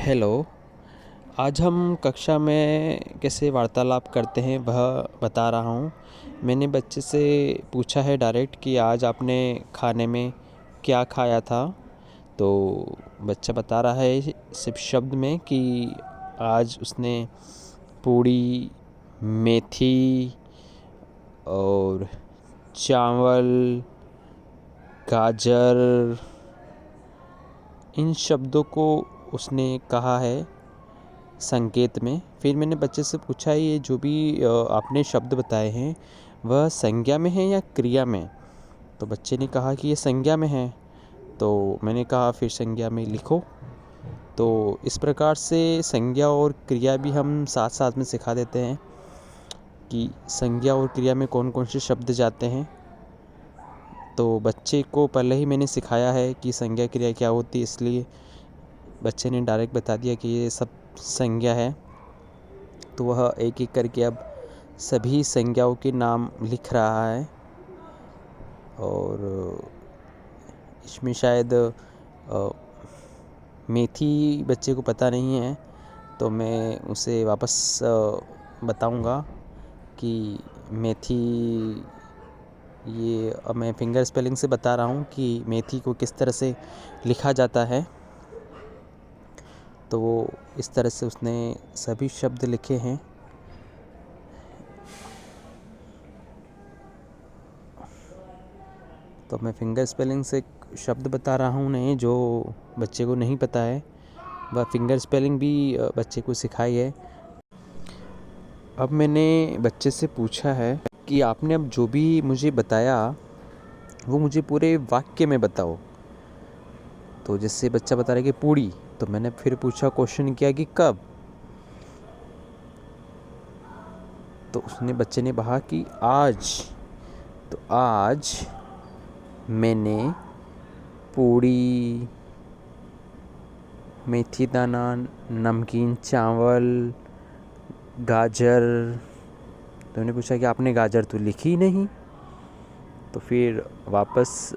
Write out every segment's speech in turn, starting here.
Hello. आज हम कक्षा में कैसे वार्तालाप करते हैं वह बता रहा हूँ। मैंने बच्चे से पूछा है डायरेक्ट कि आज आपने खाने में क्या खाया था। तो बच्चा बता रहा है सिर्फ शब्द में कि आज उसने पूड़ी, मेथी और चावल, गाजर, इन शब्दों को उसने कहा है संकेत में। फिर मैंने बच्चे से पूछा ये जो भी आपने शब्द बताए हैं वह संज्ञा में है या क्रिया में। तो बच्चे ने कहा कि ये संज्ञा में है। तो मैंने कहा फिर संज्ञा में लिखो। तो इस प्रकार से संज्ञा और क्रिया भी हम साथ साथ में सिखा देते हैं कि संज्ञा और क्रिया में कौन कौन से शब्द जाते हैं। तो बच्चे को पहले ही मैंने सिखाया है कि संज्ञा क्रिया क्या होती है, इसलिए बच्चे ने डायरेक्ट बता दिया कि ये सब संज्ञा है। तो वह एक एक करके अब सभी संज्ञाओं के नाम लिख रहा है और इसमें शायद मेथी बच्चे को पता नहीं है। तो मैं उसे वापस बताऊंगा कि मेथी, ये अब मैं फिंगर स्पेलिंग से बता रहा हूँ कि मेथी को किस तरह से लिखा जाता है। तो वो इस तरह से उसने सभी शब्द लिखे हैं। तो मैं फिंगर स्पेलिंग से शब्द बता रहा हूँ नहीं, जो बच्चे को नहीं पता है वह फिंगर स्पेलिंग भी बच्चे को सिखाई है। अब मैंने बच्चे से पूछा है कि आपने अब जो भी मुझे बताया वो मुझे पूरे वाक्य में बताओ। तो जैसे बच्चा बता रहा है कि पूड़ी, तो मैंने फिर पूछा, क्वेश्चन किया कि कब। तो उसने बच्चे ने कहा कि आज। तो आज मैंने पूड़ी, मेथी दाना, नमकीन चावल, गाजर। तो मैंने पूछा कि आपने गाजर तो लिखी नहीं। तो फिर वापस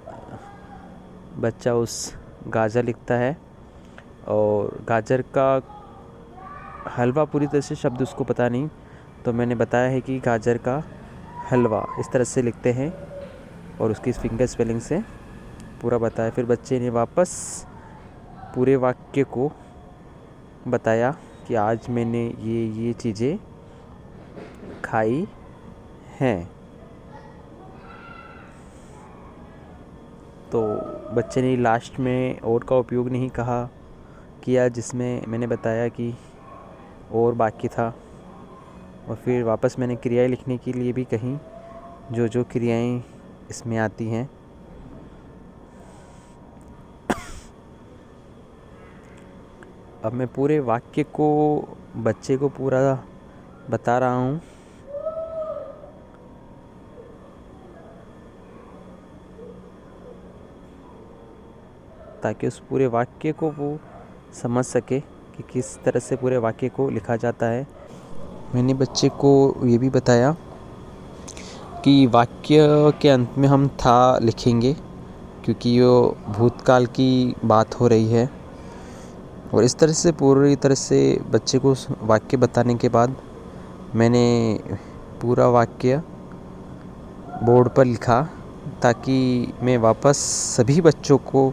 बच्चा उस गाजर लिखता है और गाजर का हलवा पूरी तरह से शब्द उसको पता नहीं। तो मैंने बताया है कि गाजर का हलवा इस तरह से लिखते हैं और उसकी फिंगर स्पेलिंग से पूरा बताया। फिर बच्चे ने वापस पूरे वाक्य को बताया कि आज मैंने ये चीज़ें खाई हैं। तो बच्चे ने लास्ट में और का उपयोग नहीं किया, जिसमें मैंने बताया कि और बाकी था। और फिर वापस मैंने क्रियाएं लिखने के लिए भी कहीं, जो जो क्रियाएं इसमें आती हैं। अब मैं पूरे वाक्य को बच्चे को पूरा बता रहा हूँ ताकि उस पूरे वाक्य को वो समझ सके कि किस तरह से पूरे वाक्य को लिखा जाता है। मैंने बच्चे को ये भी बताया कि वाक्य के अंत में हम था लिखेंगे, क्योंकि ये भूतकाल की बात हो रही है। और इस तरह से पूरी तरह से बच्चे को वाक्य बताने के बाद मैंने पूरा वाक्य बोर्ड पर लिखा, ताकि मैं वापस सभी बच्चों को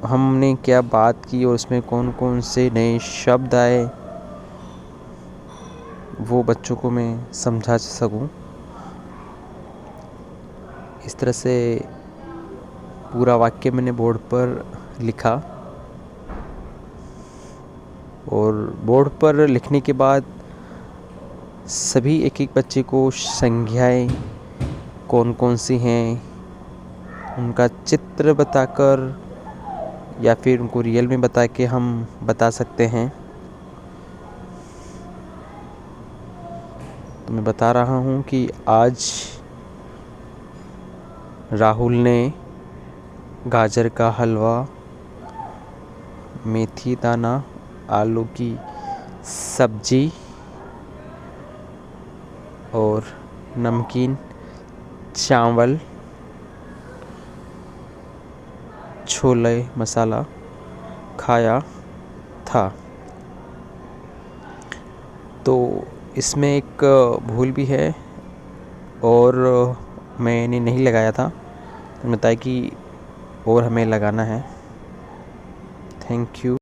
हमने क्या बात की और उसमें कौन कौन से नए शब्द आए वो बच्चों को मैं समझा सकूं। इस तरह से पूरा वाक्य मैंने बोर्ड पर लिखा और बोर्ड पर लिखने के बाद सभी एक एक बच्चे को संज्ञाएं कौन कौन सी हैं उनका चित्र बताकर या फिर उनको रियल में बता के हम बता सकते हैं। तो मैं बता रहा हूँ कि आज राहुल ने गाजर का हलवा, मेथी दाना, आलू की सब्जी और नमकीन चावल, छोले मसाला खाया। था। तो इसमें एक भूल भी है और मैंने नहीं लगाया था, तो बताया कि और हमें लगाना है। Thank you.